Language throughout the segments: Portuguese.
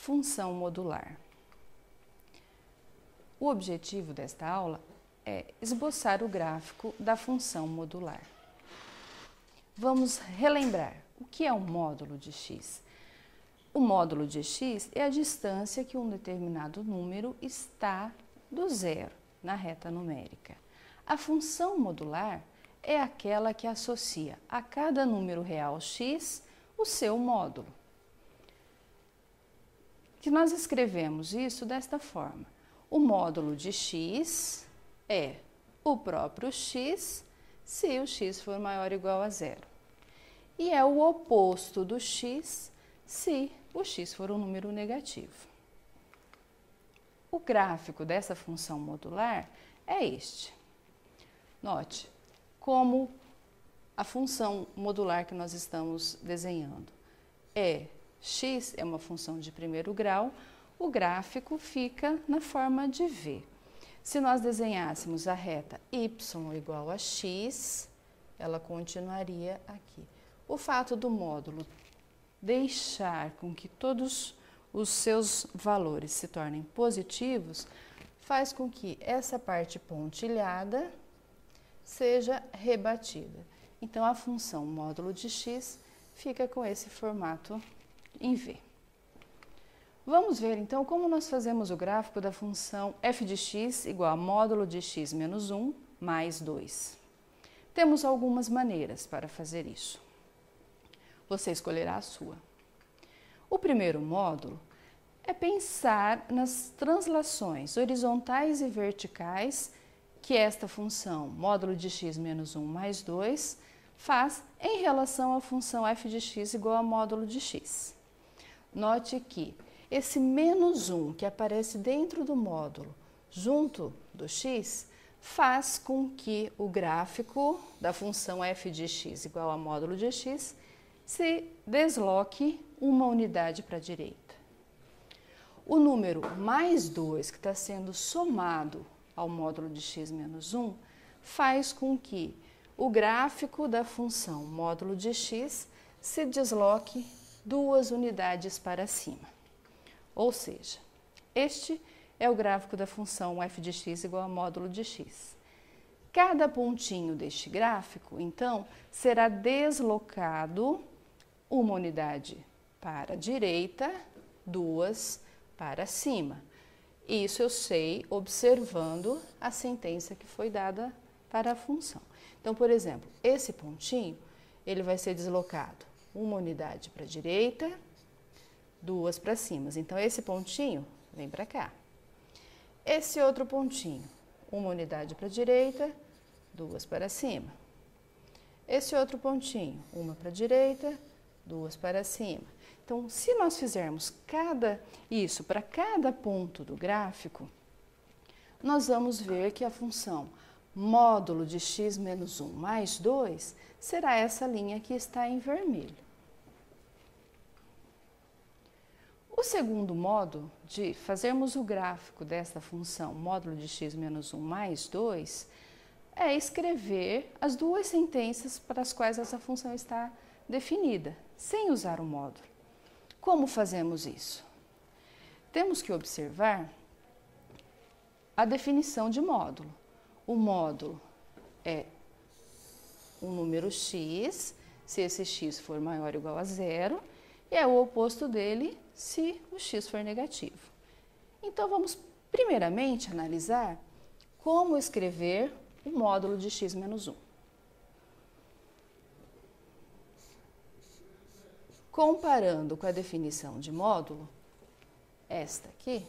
função modular. O objetivo desta aula é esboçar o gráfico da função modular. Vamos relembrar o que é um módulo de x. O módulo de x é a distância que um determinado número está do zero na reta numérica. A função modular é aquela que associa a cada número real x o seu módulo. Que nós escrevemos isso desta forma. O módulo de x é o próprio x se o x for maior ou igual a zero. E é o oposto do x se o x for um número negativo. O gráfico dessa função modular é este. Note como a função modular que nós estamos desenhando x é uma função de primeiro grau, o gráfico fica na forma de V. Se nós desenhássemos a reta y igual a x, ela continuaria aqui. O fato do módulo deixar com que todos os seus valores se tornem positivos, faz com que essa parte pontilhada seja rebatida. Então, a função módulo de x fica com esse formato em V. Vamos ver, então, como nós fazemos o gráfico da função f de x igual a módulo de x menos 1 mais 2. Temos algumas maneiras para fazer isso. Você escolherá a sua. O primeiro módulo é pensar nas translações horizontais e verticais que esta função, módulo de x menos 1 mais 2, faz em relação à função f de x igual a módulo de x. Note que esse menos 1 que aparece dentro do módulo, junto do x, faz com que o gráfico da função f de x igual a módulo de x se desloque uma unidade para a direita. O número mais 2, que está sendo somado ao módulo de x menos 1, faz com que o gráfico da função módulo de x se desloque 2 unidades para cima. Ou seja, este é o gráfico da função f de x igual a módulo de x. Cada pontinho deste gráfico, então, será deslocado uma unidade para a direita, 2 para cima. Isso eu sei observando a sentença que foi dada para a função. Então, por exemplo, esse pontinho, ele vai ser deslocado uma unidade para a direita, 2 para cima. Então, esse pontinho vem para cá. Esse outro pontinho, uma unidade para a direita, 2 para cima. Esse outro pontinho, uma para a direita, 2 para cima. Então, se nós fizermos isso para cada ponto do gráfico, nós vamos ver que a função módulo de x menos 1 mais 2 será essa linha que está em vermelho. O segundo modo de fazermos o gráfico desta função módulo de x menos 1 mais 2 é escrever as duas sentenças para as quais essa função está definida, sem usar o módulo. Como fazemos isso? Temos que observar a definição de módulo. O módulo é um número x, se esse x for maior ou igual a zero, e é o oposto dele se o x for negativo. Então, vamos primeiramente analisar como escrever o módulo de x menos 1. Comparando com a definição de módulo, esta aqui,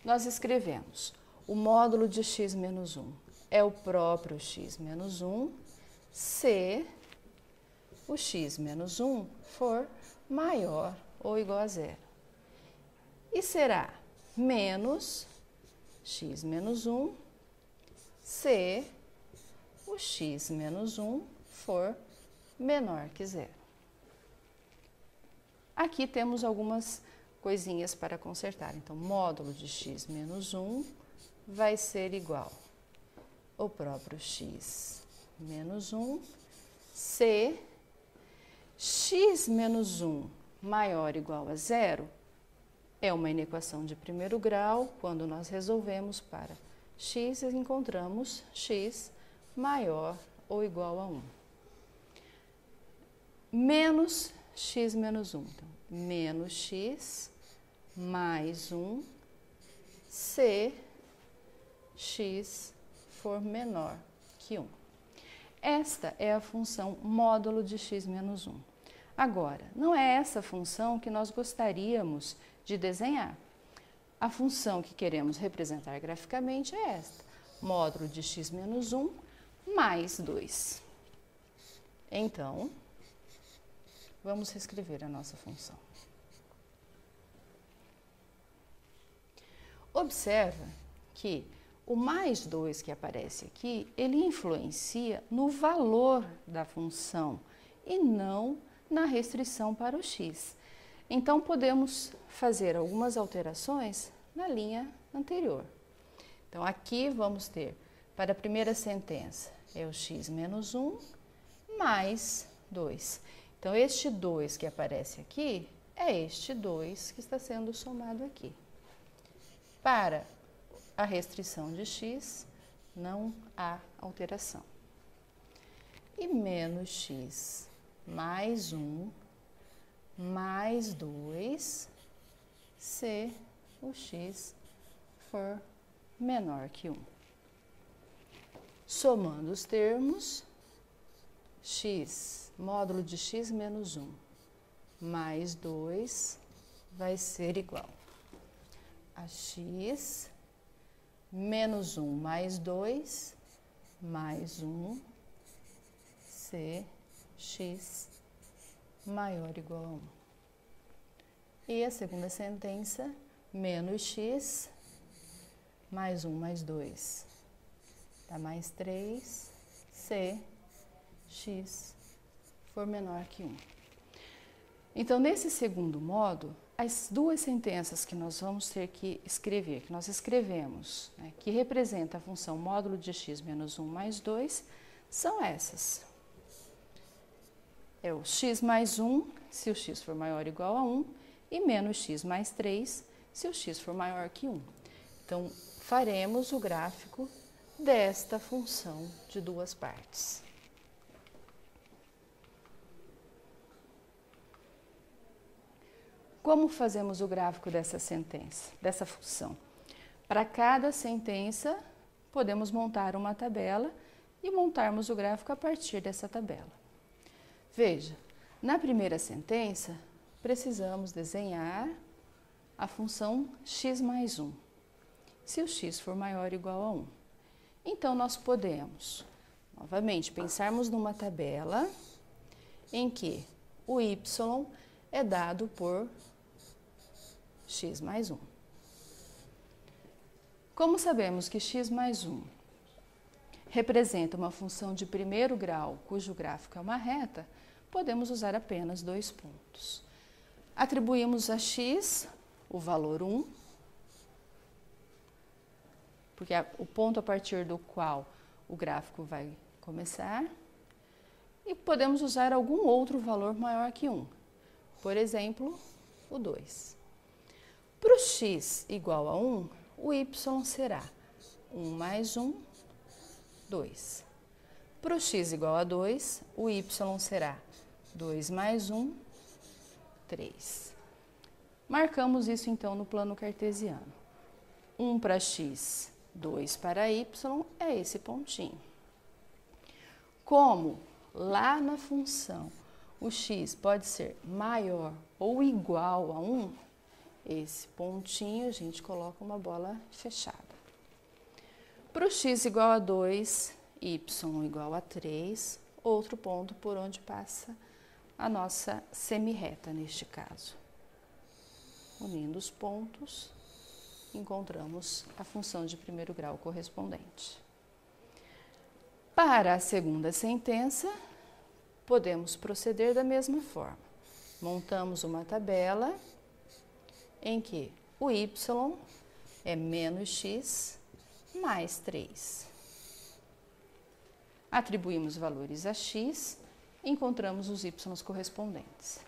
nós escrevemos o módulo de x menos 1 é o próprio x menos 1 se o x menos 1 for maior ou igual a zero. E será menos x menos 1 se o x menos 1 for menor que zero. Aqui temos algumas coisinhas para consertar. Então, módulo de x menos 1 vai ser igual ao próprio x menos 1 se x menos 1 maior ou igual a zero, É uma inequação de primeiro grau. Quando nós resolvemos para x, encontramos x maior ou igual a 1. Menos x menos 1. Então, menos x mais 1 se x for menor que 1. Esta é a função módulo de x menos 1. Agora, não é essa função que nós gostaríamos de desenhar. A função que queremos representar graficamente é esta, módulo de x menos 1 mais 2. Então, vamos reescrever a nossa função. Observa que o mais 2 que aparece aqui, ele influencia no valor da função e não na restrição para o x. Então, podemos fazer algumas alterações na linha anterior. Então, aqui vamos ter, para a primeira sentença, é o x menos 1 mais 2. Então, este 2 que aparece aqui é este 2 que está sendo somado aqui. Para a restrição de x, não há alteração. E menos x mais 1 mais 2 se o x for menor que 1. Somando os termos, x, módulo de x menos 1 mais 2 vai ser igual a x menos 1 mais 2 mais 1 se x maior ou igual a 1. E a segunda sentença, menos x mais 1 mais 2 dá mais 3 se x for menor que 1. Então, nesse segundo modo, as duas sentenças que nós vamos ter que escrever, que nós escrevemos, né, que representa a função módulo de x menos 1 mais 2, são essas. É o x mais 1, se o x for maior ou igual a 1, e menos x mais 3, se o x for maior que 1. Então, faremos o gráfico desta função de duas partes. Como fazemos o gráfico dessa sentença, dessa função? Para cada sentença, podemos montar uma tabela e montarmos o gráfico a partir dessa tabela. Veja, na primeira sentença, precisamos desenhar a função x mais 1, se o x for maior ou igual a 1. Então, nós podemos, novamente, pensarmos numa tabela em que o y é dado por x mais 1. Como sabemos que x mais 1 representa uma função de primeiro grau, cujo gráfico é uma reta, podemos usar apenas 2 pontos. Atribuímos a x o valor 1, porque é o ponto a partir do qual o gráfico vai começar, e podemos usar algum outro valor maior que 1, por exemplo, o 2. Para o x igual a 1, o y será 1 mais 1, 2. Para o x igual a 2, o y será 2 mais 1, 3. Marcamos isso então no plano cartesiano. 1 para x, 2 para y, é esse pontinho. Como lá na função o x pode ser maior ou igual a 1, esse pontinho a gente coloca uma bola fechada. Para o x igual a 2, y igual a 3, outro ponto por onde passa a nossa semirreta neste caso. Unindo os pontos, encontramos a função de primeiro grau correspondente. Para a segunda sentença, podemos proceder da mesma forma. Montamos uma tabela em que o y é menos x mais 3. Atribuímos valores a x, encontramos os y correspondentes.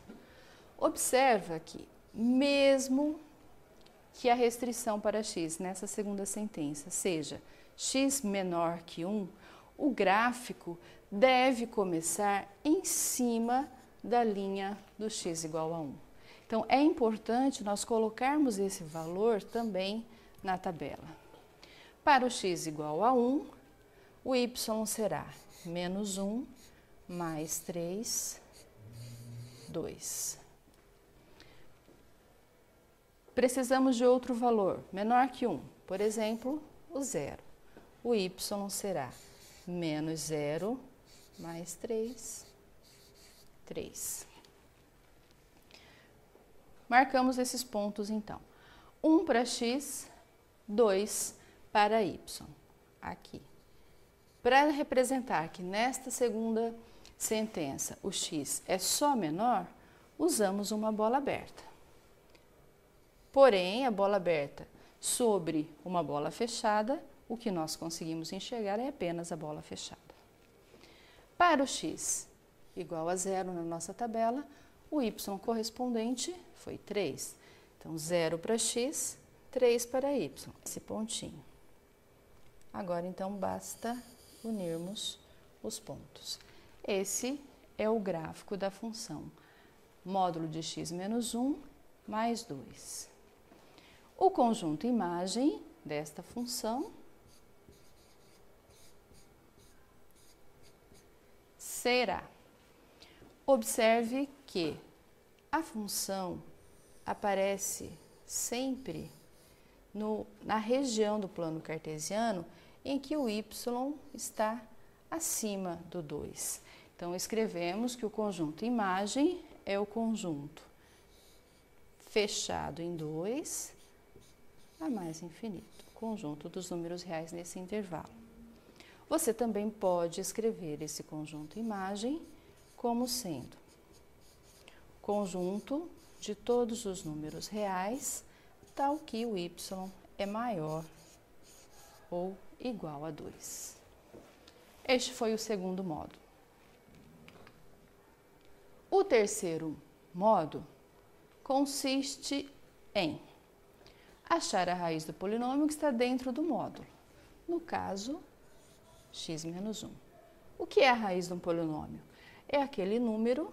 Observa que, mesmo que a restrição para x nessa segunda sentença seja x menor que 1, o gráfico deve começar em cima da linha do x igual a 1. Então, é importante nós colocarmos esse valor também na tabela. Para o x igual a 1, o y será menos 1 mais 3, 2. Precisamos de outro valor, menor que 1, por exemplo, o 0. O y será menos 0 mais 3, 3. Marcamos esses pontos, então. 1 para x, 2 para y, aqui. Para representar que nesta segunda sentença o x é só menor, usamos uma bola aberta. Porém, a bola aberta sobre uma bola fechada, o que nós conseguimos enxergar é apenas a bola fechada. Para o x igual a 0 na nossa tabela, o y correspondente foi 3. Então, 0 para x, 3 para y, esse pontinho. Agora, então, basta unirmos os pontos. Esse é o gráfico da função módulo de x menos 1 mais 2. O conjunto imagem desta função será. Observe que a função aparece sempre na região do plano cartesiano em que o y está acima do 2. Então, escrevemos que o conjunto imagem é o conjunto fechado em 2 a mais infinito, o conjunto dos números reais nesse intervalo. Você também pode escrever esse conjunto imagem como sendo conjunto de todos os números reais, tal que o y é maior ou igual a 2. Este foi o segundo modo. O terceiro modo consiste em achar a raiz do polinômio que está dentro do módulo. No caso, x menos 1. O que é a raiz de um polinômio? É aquele número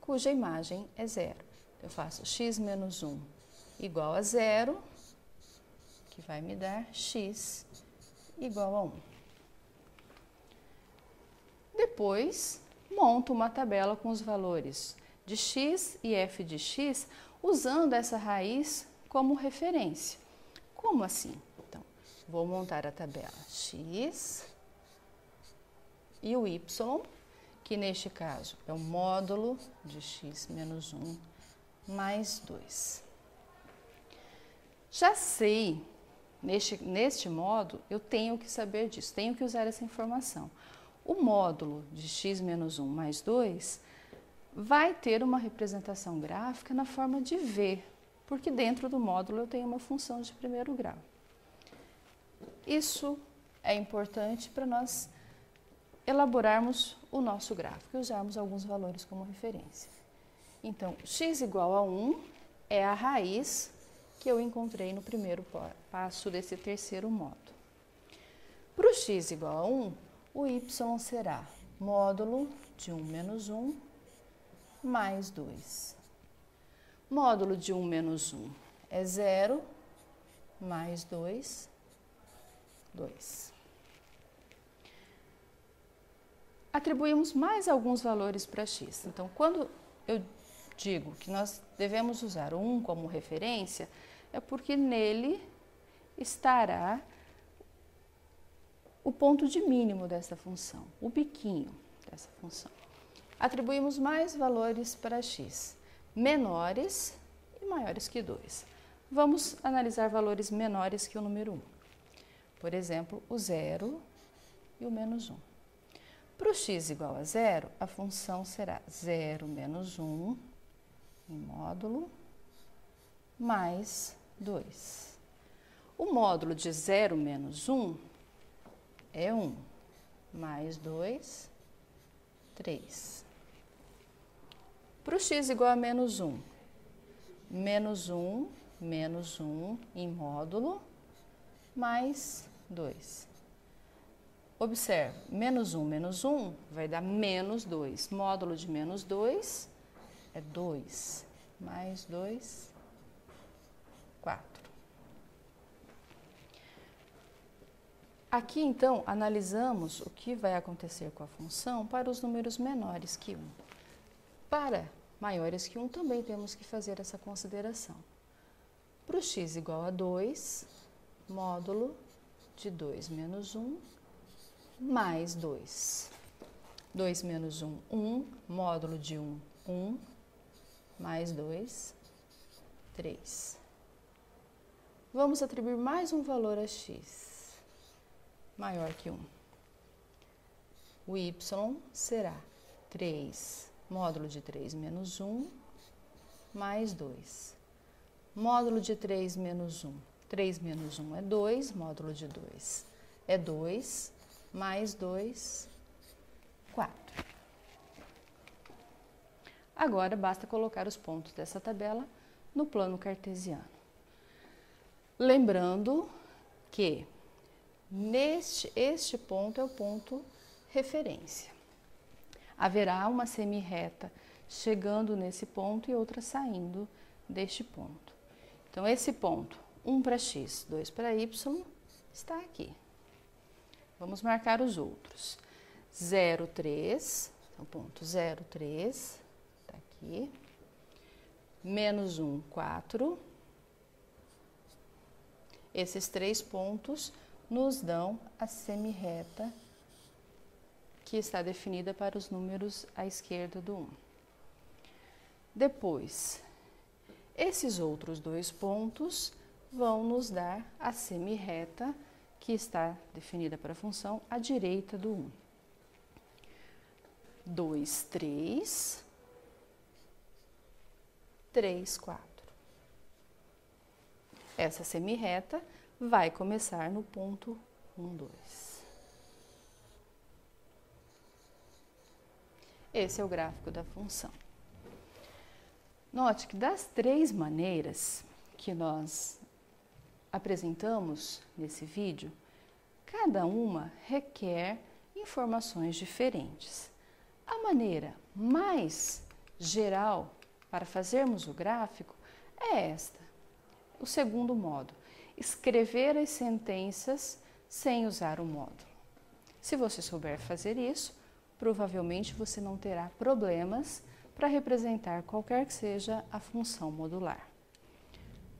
cuja imagem é 0. Eu faço x menos 1 igual a 0, que vai me dar x igual a 1. Depois, monto uma tabela com os valores de x e f de x, usando essa raiz como referência. Como assim? Então, vou montar a tabela x e o y, que neste caso é o módulo de x menos 1 mais 2. Já sei, neste modo, eu tenho que saber disso, tenho que usar essa informação. O módulo de x menos 1 mais 2 vai ter uma representação gráfica na forma de v, porque dentro do módulo eu tenho uma função de primeiro grau. Isso é importante para nós elaborarmos o nosso gráfico e usarmos alguns valores como referência. Então, x igual a 1 é a raiz que eu encontrei no primeiro passo desse terceiro modo. Para o x igual a 1, o y será módulo de 1 menos 1 mais 2. Módulo de 1 menos 1 é 0, mais 2, 2. Atribuímos mais alguns valores para x. Então, quando eu digo que nós devemos usar o 1 como referência, é porque nele estará o ponto de mínimo dessa função, o biquinho dessa função. Atribuímos mais valores para x, menores e maiores que 2. Vamos analisar valores menores que o número 1. Por exemplo, o 0 e o menos 1. Para o x igual a 0, a função será 0 menos 1 em módulo mais 2. O módulo de 0 menos 1 é 1, mais 2, 3. Para o x igual a menos 1, menos 1 menos 1 em módulo, mais 2. Observe, menos 1 vai dar menos 2. Módulo de menos 2 é 2. Mais 2, 4. Aqui, então, analisamos o que vai acontecer com a função para os números menores que 1. Para maiores que 1, também temos que fazer essa consideração. Para o x igual a 2, módulo de 2 menos 1, mais 2. 2 menos 1, 1. Módulo de 1, 1. Mais 2, 3. Vamos atribuir mais um valor a x maior que 1. O y será 3, módulo de 3 menos 1, mais 2. Módulo de 3 menos 1. 3 menos 1 é 2, módulo de 2 é 2, mais 2, 4. Agora, basta colocar os pontos dessa tabela no plano cartesiano. Lembrando que este ponto é o ponto referência. Haverá uma semirreta chegando nesse ponto e outra saindo deste ponto. Então, esse ponto, 1 para x, 2 para y, está aqui. Vamos marcar os outros. 0, 3, então, ponto 0, 3, está aqui. Menos 1, 4. Esses 3 pontos nos dão a semirreta que está definida para os números à esquerda do 1. Depois, esses outros 2 pontos vão nos dar a semirreta que está definida para a função à direita do 1. 2, 3, 3, 4. Essa semirreta vai começar no ponto 1, 2. Esse é o gráfico da função. Note que das 3 maneiras que nós apresentamos nesse vídeo, cada uma requer informações diferentes. A maneira mais geral para fazermos o gráfico é esta, o segundo modo. Escrever as sentenças sem usar o módulo. Se você souber fazer isso, provavelmente você não terá problemas para representar qualquer que seja a função modular.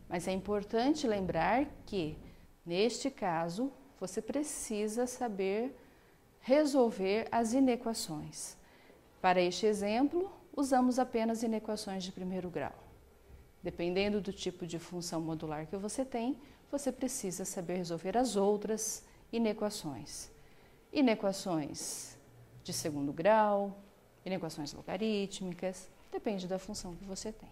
Mas é importante lembrar que, neste caso, você precisa saber resolver as inequações. Para este exemplo, usamos apenas inequações de primeiro grau. Dependendo do tipo de função modular que você tem, você precisa saber resolver as outras inequações. Inequações de segundo grau, inequações logarítmicas, depende da função que você tem.